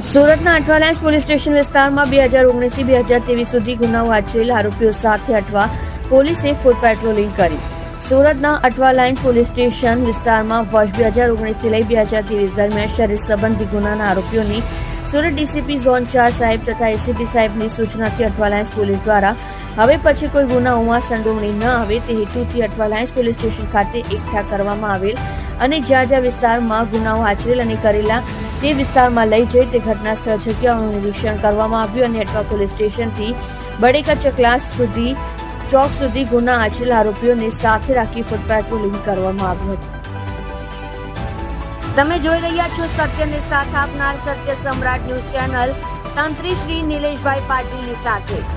સુરતના Athwa Lines police station વિસ્તારમાં 2019થી 2023 સુધી ગુનાઓ આચરેલ આરોપીઓ સાથે અઠવા પોલીસે ફૂટ પેટ્રોલિંગ કરી. સુરતના અઠવાલાઇન્સ પોલીસ સ્ટેશન વિસ્તારમાં વર્ષ 2019થી લઈ 2023 દરમિયાન શરીર સંબંધી ગુનાના આરોપીઓની સુરત ડીસીપી ઝોન 4 સાહેબ તથા એસીપી સાહેબની સૂચનાથી અઠવાલાઇન્સ પોલીસ દ્વારા હવે પછી કોઈ ગુનાઓમાં સંડોવણી ન આવે તે હેતુથી અઠવાલાઇન્સ પોલીસ સ્ટેશન ખાતે એકઠા કરવામાં આવેલ અને જ્યાં જ્યાં વિસ્તારમાં ગુનાઓ આચરેલ અને કરેલા તે વિસ્તારમાં લઈ જઈ તે ઘટના સ્થળ જગ્યાઓનું નિરીક્ષણ કરવામાં આવ્યું અને અઠવા પોલીસ સ્ટેશનથી બડેકા ચકલાસ સુધી ચોક સુધી ગુના આચરેલ આરોપીઓને સાથે રાખી ફૂટ પેટ્રોલિંગ કરવામાં આવ્યું હતું. તમે જોઈ રહ્યા છો સત્યને સાથ આપનાર સત્ય સમ્રાટ ન્યૂઝ ચેનલ તંત્રી શ્રી નિલેશભાઈ પાટીલની સાથે.